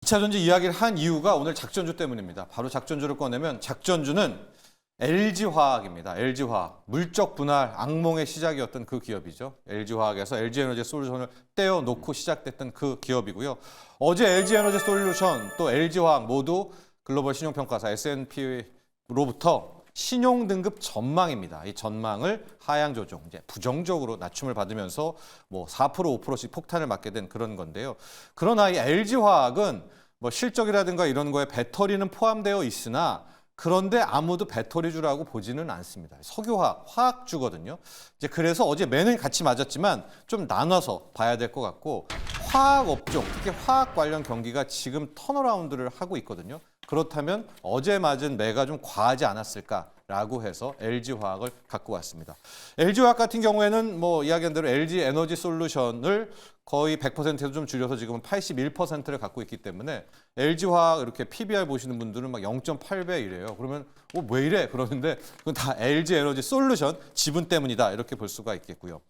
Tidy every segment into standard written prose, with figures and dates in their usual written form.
2차전지 이야기를 한 이유가 오늘 작전주 때문입니다. 바로 작전주를 꺼내면 작전주는 LG화학입니다. LG화학. 물적 분할 악몽의 시작이었던 그 기업이죠. LG화학에서 LG에너지솔루션을 떼어놓고 시작됐던 그 기업이고요. 어제 LG에너지솔루션 또 LG화학 모두 글로벌 신용평가사 S&P로부터 신용등급 전망입니다. 이 전망을 하향 조정, 이제 부정적으로 낮춤을 받으면서 뭐 4%, 5%씩 폭탄을 맞게 된 그런 건데요. 그러나 이 LG화학은 뭐 실적이라든가 이런 거에 배터리는 포함되어 있으나 그런데 아무도 배터리주라고 보지는 않습니다. 석유화학, 화학주거든요. 이제 그래서 어제 매는 같이 맞았지만 좀 나눠서 봐야 될 것 같고 화학업종, 특히 화학 관련 경기가 지금 턴어라운드를 하고 있거든요. 그렇다면 어제 맞은 매가 좀 과하지 않았을까라고 해서 LG화학을 갖고 왔습니다. LG화학 같은 경우에는 뭐 이야기한 대로 LG에너지솔루션을 거의 100%에서 좀 줄여서 지금은 81%를 갖고 있기 때문에 LG화학 이렇게 PBR 보시는 분들은 막 0.8배 이래요. 그러면 왜 이래? 그러는데 그건 다 LG에너지솔루션 지분 때문이다 이렇게 볼 수가 있겠고요.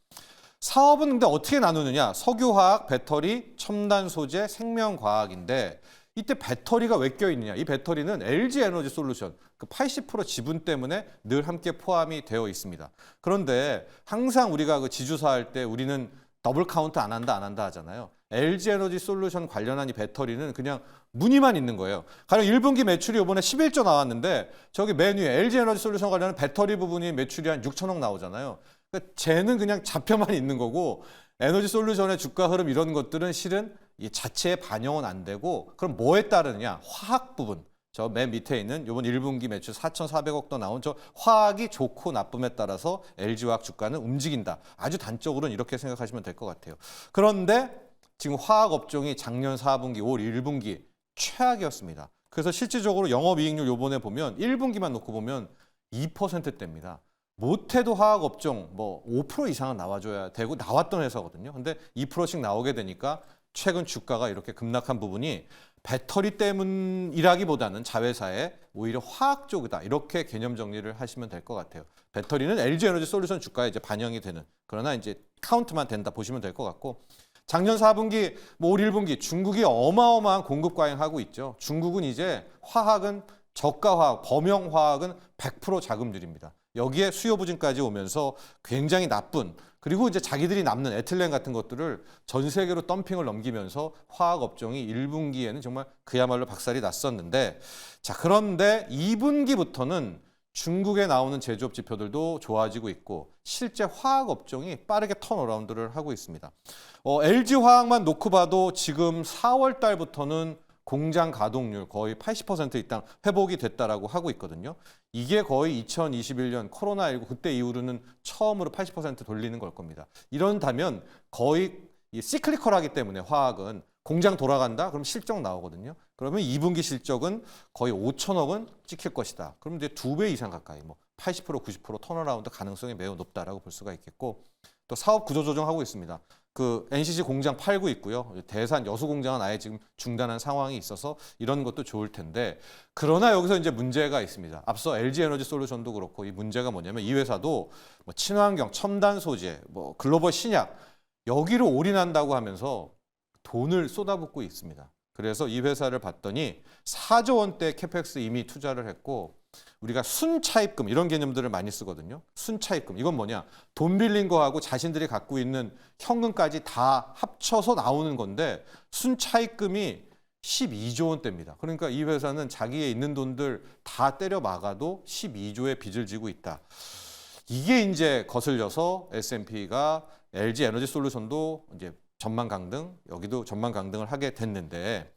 사업은 근데 어떻게 나누느냐? 석유화학, 배터리, 첨단 소재, 생명과학인데 이때 배터리가 왜 껴있느냐? 이 배터리는 LG에너지솔루션 그 80% 지분 때문에 늘 함께 포함이 되어 있습니다. 그런데 항상 우리가 그 지주사 할 때 우리는 더블 카운트 안 한다 하잖아요. LG에너지솔루션 관련한 이 배터리는 그냥 무늬만 있는 거예요. 가령 1분기 매출이 이번에 11조 나왔는데 저기 맨 위에 LG에너지솔루션 관련한 배터리 부분이 매출이 한 6천억 나오잖아요. 그러니까 쟤는 그냥 잡혀만 있는 거고 에너지솔루션의 주가 흐름 이런 것들은 실은 이 자체에 반영은 안 되고 그럼 뭐에 따르느냐? 화학 부분. 저 맨 밑에 있는 이번 1분기 매출 4,400억도 나온 저 화학이 좋고 나쁨에 따라서 LG화학 주가는 움직인다. 아주 단적으로는 이렇게 생각하시면 될 것 같아요. 그런데 지금 화학 업종이 작년 4분기, 올 1분기 최악이었습니다. 그래서 실질적으로 영업이익률 요번에 보면 1분기만 놓고 보면 2%대입니다. 못해도 화학 업종 뭐 5% 이상은 나와줘야 되고 나왔던 회사거든요. 근데 2%씩 나오게 되니까 최근 주가가 이렇게 급락한 부분이 배터리 때문이라기보다는 자회사의 오히려 화학 쪽이다. 이렇게 개념 정리를 하시면 될 것 같아요. 배터리는 LG에너지솔루션 주가에 이제 반영이 되는 그러나 이제 카운트만 된다 보시면 될 것 같고 작년 4분기, 뭐 올 1분기 중국이 어마어마한 공급 과잉하고 있죠. 중국은 이제 화학은 저가화학, 범용화학은 100% 자금률입니다. 여기에 수요 부진까지 오면서 굉장히 나쁜 그리고 이제 자기들이 남는 에틸렌 같은 것들을 전 세계로 덤핑을 넘기면서 화학 업종이 1분기에는 정말 그야말로 박살이 났었는데 자 그런데 2분기부터는 중국에 나오는 제조업 지표들도 좋아지고 있고 실제 화학 업종이 빠르게 턴어라운드를 하고 있습니다. LG화학만 놓고 봐도 지금 4월 달부터는 공장 가동률 거의 80% 이상 회복이 됐다라고 하고 있거든요. 이게 거의 2021년 코로나19 그때 이후로는 처음으로 80% 돌리는 걸 겁니다. 이런다면 거의 시클리컬하기 때문에 화학은 공장 돌아간다? 그럼 실적 나오거든요. 그러면 2분기 실적은 거의 5천억은 찍힐 것이다. 그럼 이제 2배 이상 가까이 뭐 80%, 90% 턴어라운드 가능성이 매우 높다라고 볼 수가 있겠고 또 사업 구조 조정하고 있습니다. 그 NCC 공장 팔고 있고요. 대산 여수 공장은 아예 지금 중단한 상황이 있어서 이런 것도 좋을 텐데 그러나 여기서 이제 문제가 있습니다. 앞서 LG에너지솔루션도 그렇고 이 문제가 뭐냐면 이 회사도 뭐 친환경, 첨단 소재, 뭐 글로벌 신약 여기로 올인한다고 하면서 돈을 쏟아붓고 있습니다. 그래서 이 회사를 봤더니 4조 원대 캐펙스 이미 투자를 했고 우리가 순차입금 이런 개념들을 많이 쓰거든요. 순차입금 이건 뭐냐? 돈 빌린 거하고 자신들이 갖고 있는 현금까지 다 합쳐서 나오는 건데 순차입금이 12조 원대입니다. 그러니까 이 회사는 자기의 있는 돈들 다 때려 막아도 12조의 빚을 지고 있다. 이게 이제 거슬려서 S&P가 LG에너지솔루션도 이제 전망 강등, 여기도 전망 강등을 하게 됐는데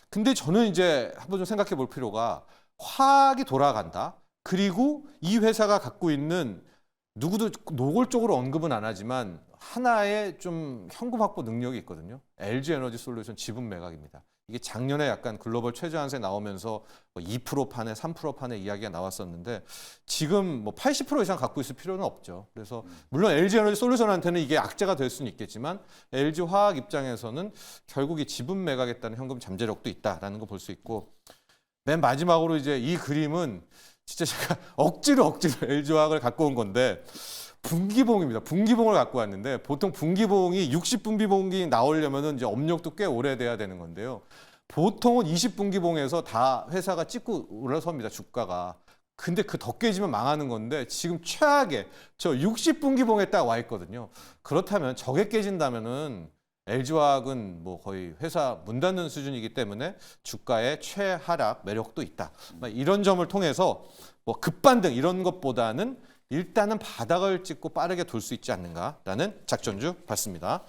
근데 저는 이제 한번 좀 생각해 볼 필요가 화학이 돌아간다. 그리고 이 회사가 갖고 있는 누구도 노골적으로 언급은 안 하지만 하나의 좀 현금 확보 능력이 있거든요. LG에너지솔루션 지분 매각입니다. 이게 작년에 약간 글로벌 최저한세 나오면서 2% 판에 3% 판에 이야기가 나왔었는데 지금 뭐 80% 이상 갖고 있을 필요는 없죠. 그래서 물론 LG에너지솔루션한테는 이게 악재가 될 수는 있겠지만 LG화학 입장에서는 결국 이 지분 매각했다는 현금 잠재력도 있다라는 거 볼 수 있고 맨 마지막으로 이제 이 그림은 진짜 제가 억지로 LG화학을 갖고 온 건데 분기봉입니다. 분기봉을 갖고 왔는데 보통 분기봉이 60분기봉이 나오려면은 이제 업력도 꽤 오래돼야 되는 건데요. 보통은 20분기봉에서 다 회사가 찍고 올라섭니다, 주가가. 근데 그 더 깨지면 망하는 건데 지금 최악의 저 60분기봉에 딱 와 있거든요. 그렇다면 저게 깨진다면은 LG화학은 뭐 거의 회사 문 닫는 수준이기 때문에 주가의 최하락 매력도 있다. 이런 점을 통해서 뭐 급반등 이런 것보다는 일단은 바닥을 찍고 빠르게 돌 수 있지 않는가라는 작전주 봤습니다.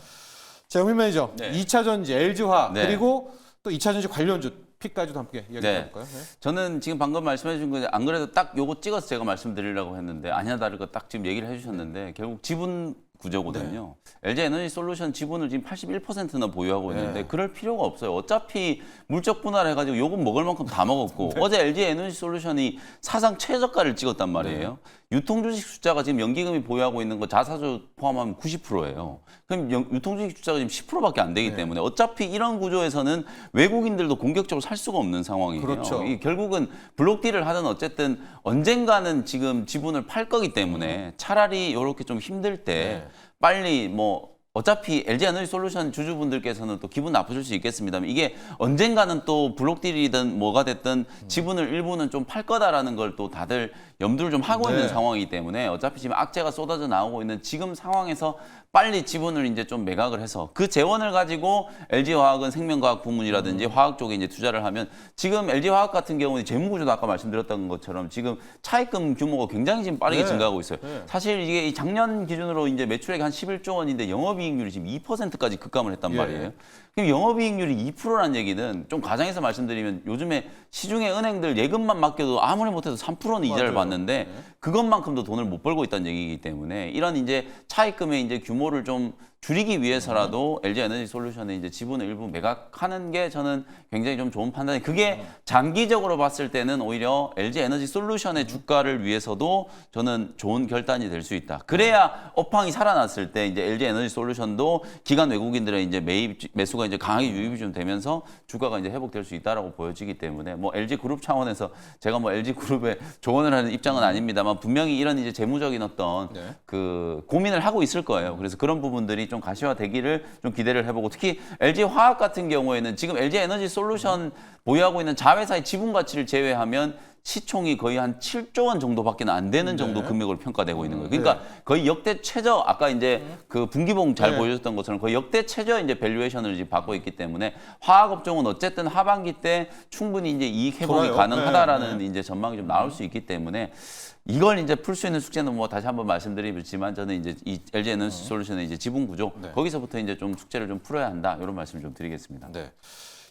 자, 영민 매니저, 네. 2차전지 LG화학 네. 그리고 또 2차전지 관련주 픽까지도 함께 이야기해 볼까요? 네. 저는 지금 방금 말씀해 주신 거 안 그래도 딱 요거 찍어서 제가 말씀드리려고 했는데 아니나 다를까 딱 지금 얘기를 해주셨는데 결국 지분 구조거든요. LG에너지솔루션 지분을 지금 81%나 보유하고 있는데 네. 그럴 필요가 없어요. 어차피 물적 분할해가지고 요금 먹을 만큼 다 먹었고 어제 LG에너지솔루션이 사상 최저가를 찍었단 말이에요. 유통주식 숫자가 지금 연기금이 보유하고 있는 거 자사주 포함하면 90%예요. 그럼 유통주식 숫자가 지금 10%밖에 안 되기 때문에 어차피 이런 구조에서는 외국인들도 공격적으로 살 수가 없는 상황이에요. 그렇죠. 이 결국은 블록딜을 하든 어쨌든 언젠가는 지금 지분을 팔 거기 때문에 차라리 이렇게 좀 힘들 때 빨리 뭐 어차피 LG에너지솔루션 주주분들께서는 또 기분 나쁘실 수 있겠습니다만 이게 언젠가는 또 블록딜이든 뭐가 됐든 지분을 일부는 좀 팔 거다라는 걸 또 다들 염두를 좀 하고 있는 상황이기 때문에 어차피 지금 악재가 쏟아져 나오고 있는 지금 상황에서 빨리 지분을 이제 좀 매각을 해서 그 재원을 가지고 LG화학은 생명과학 부문이라든지 화학 쪽에 이제 투자를 하면 지금 LG화학 같은 경우는 재무구조도 아까 말씀드렸던 것처럼 지금 차입금 규모가 굉장히 지금 빠르게 증가하고 있어요. 사실 이게 작년 기준으로 이제 매출액이 한 11조 원인데 영업이익률이 지금 2%까지 급감을 했단 말이에요. 그럼 영업이익률이 2%라는 얘기는 좀 가정해서 말씀드리면 요즘에 시중에 은행들 예금만 맡겨도 아무리 못해도 3%는 이자를 받는데 그것만큼도 돈을 못 벌고 있다는 얘기이기 때문에 이런 이제 차입금의 이제 규모를 좀 줄이기 위해서라도 LG에너지솔루션의 이제 지분을 일부 매각하는 게 저는 굉장히 좀 좋은 판단이. 그게 장기적으로 봤을 때는 오히려 LG에너지솔루션의 주가를 위해서도 저는 좋은 결단이 될 수 있다. 그래야 업황이 살아났을 때 이제 LG에너지솔루션도 기관 외국인들의 이제 매수가 이제 강하게 유입이 좀 되면서 주가가 이제 회복될 수 있다라고 보여지기 때문에 뭐 LG그룹 차원에서 제가 뭐 LG그룹에 조언을 하는 입장은 아닙니다만 분명히 이런 이제 재무적인 어떤 그 고민을 하고 있을 거예요. 그래서 그런 부분들이 좀 가시화되기를 좀 기대를 해보고 특히 LG화학 같은 경우에는 지금 LG에너지솔루션 보유하고 있는 자회사의 지분 가치를 제외하면 시총이 거의 한 7조 원 정도밖에 안 되는 정도 금액으로 평가되고 있는 거예요. 그러니까 거의 역대 최저 아까 이제 그 분기봉 잘 보여줬던 것처럼 거의 역대 최저 이제 밸류에이션을 지금 받고 있기 때문에 화학 업종은 어쨌든 하반기 때 충분히 이제 이익 회복이 가능하다라는 이제 전망이 좀 나올 수 있기 때문에 이걸 이제 풀 수 있는 숙제는 뭐 다시 한번 말씀드리지만 저는 이제 이 LG에너지솔루션의 이제 지분 구조 거기서부터 이제 좀 숙제를 좀 풀어야 한다 이런 말씀 좀 드리겠습니다. 네.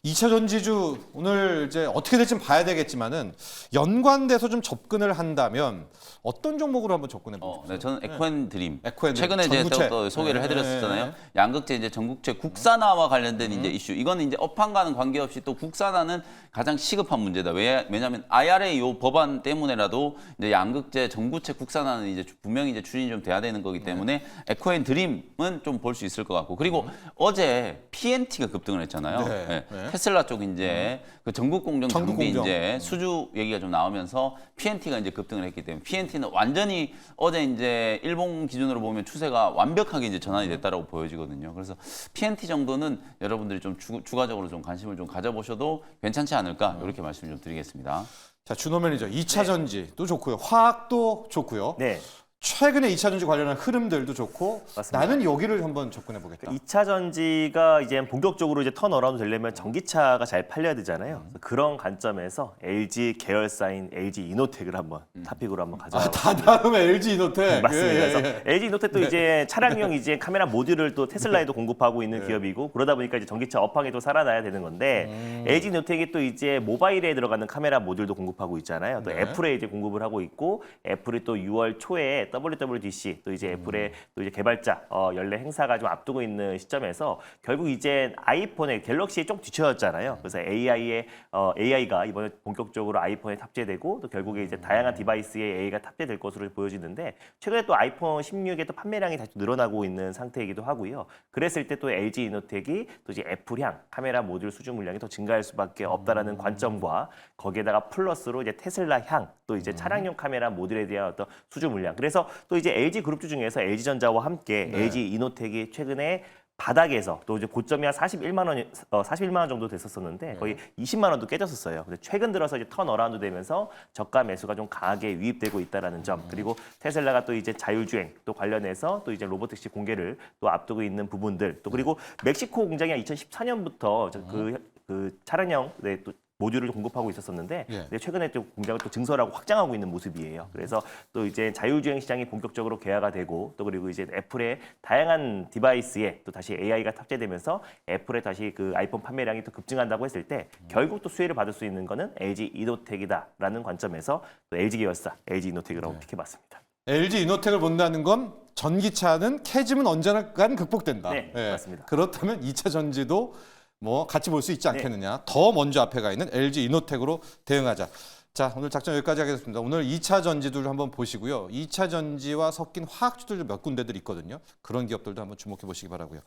2차 전지주 오늘 이제 어떻게 될지 봐야 되겠지만은 연관돼서 좀 접근을 한다면 어떤 종목으로 한번 접근해 보죠? 네, 저는 에코앤드림. 에코앤드림, 최근에 제가 전구체. 또 소개를 해드렸었잖아요. 양극재 이제 전국체 국산화와 관련된 이제 이슈. 이거는 이제 업황과는 관계없이 또 국산화는 가장 시급한 문제다. 왜냐하면 IRA 요 법안 때문에라도 이제 양극재 전구체 국산화는 이제 분명히 이제 추진이 좀 돼야 되는 거기 때문에 에코앤드림은 좀 볼 수 있을 것 같고 그리고 어제 PNT가 급등을 했잖아요. 테슬라 쪽 이제 그 전국 공정 장비 이제 수주 얘기가 좀 나오면서 PNT가 이제 급등을 했기 때문에 PNT는 완전히 어제 이제 일본 기준으로 보면 추세가 완벽하게 이제 전환이 됐다라고 보여지거든요. 그래서 PNT 정도는 여러분들이 좀 추가적으로 좀 관심을 좀 가져보셔도 괜찮지 않을까 이렇게 말씀 좀 드리겠습니다. 자, 준호 매니저 2차 전지도 좋고요. 화학도 좋고요. 네. 최근에 2차 전지 관련한 흐름들도 좋고 맞습니다. 나는 여기를 한번 접근해 보겠다. 2차 전지가 이제 본격적으로 이제 턴어라운드 되려면 전기차가 잘 팔려야 되잖아요. 그런 관점에서 LG 계열사인 LG 이노텍을 한번 탑픽으로 한번 가져와 다 다음에 LG 이노텍. 맞습니다. 그래서 LG 이노텍도 이제 차량용 이제 카메라 모듈을 또 테슬라에도 공급하고 있는 기업이고 그러다 보니까 이제 전기차 업황이 또 살아나야 되는 건데 LG 이노텍이 또 이제 모바일에 들어가는 카메라 모듈도 공급하고 있잖아요. 또 애플에 이제 공급을 하고 있고 애플이 또 6월 초에 WWDC 또 이제 애플의 또 이제 개발자 연례 행사가 좀 앞두고 있는 시점에서 결국 이제 아이폰에 갤럭시에 좀 뒤쳐졌잖아요. 그래서 AI가 이번에 본격적으로 아이폰에 탑재되고 또 결국에 이제 다양한 디바이스에 AI가 탑재될 것으로 보여지는데 최근에 또 아이폰 16의 또 판매량이 다시 늘어나고 있는 상태이기도 하고요. 그랬을 때 또 LG 이노텍이 또 이제 애플향 카메라 모듈 수주 물량이 더 증가할 수밖에 없다라는 관점과 거기에다가 플러스로 이제 테슬라향 또 이제 차량용 카메라 모듈에 대한 어떤 수주 물량. 그래서 또 이제 LG 그룹주 중에서 LG전자와 함께 LG 이노텍이 최근에 바닥에서 또 이제 고점이 한 41만 원 정도 됐었었는데 거의 20만 원도 깨졌었어요. 근데 최근 들어서 이제 턴어라운드 되면서 저가 매수가 좀 강하게 유입되고 있다라는 점. 그리고 테슬라가 또 이제 자율주행 또 관련해서 또 이제 로보택시 공개를 또 앞두고 있는 부분들. 또 그리고 멕시코 공장이 2014년부터 그 차량형 또 모듈을 공급하고 있었었는데 예. 근데 최근에 또 공장을 또 증설하고 확장하고 있는 모습이에요. 그래서 또 이제 자율주행 시장이 본격적으로 개화가 되고 또 그리고 이제 애플의 다양한 디바이스에 또 다시 AI가 탑재되면서 애플의 다시 그 아이폰 판매량이 또 급증한다고 했을 때 결국 또 수혜를 받을 수 있는 거는 LG 이노텍이다라는 관점에서 또 LG 계열사 LG 이노텍이라고 픽해봤습니다. LG 이노텍을 본다는 건 전기차는 캐즘은 언젠간 극복된다. 네, 맞습니다. 그렇다면 2차 전지도 뭐 같이 볼 수 있지 않겠느냐. 더 먼저 앞에 가 있는 LG 이노텍으로 대응하자. 자, 오늘 작전 여기까지 하겠습니다. 오늘 2차 전지들 한번 보시고요. 2차 전지와 섞인 화학주들 몇 군데들 있거든요. 그런 기업들도 한번 주목해 보시기 바라고요.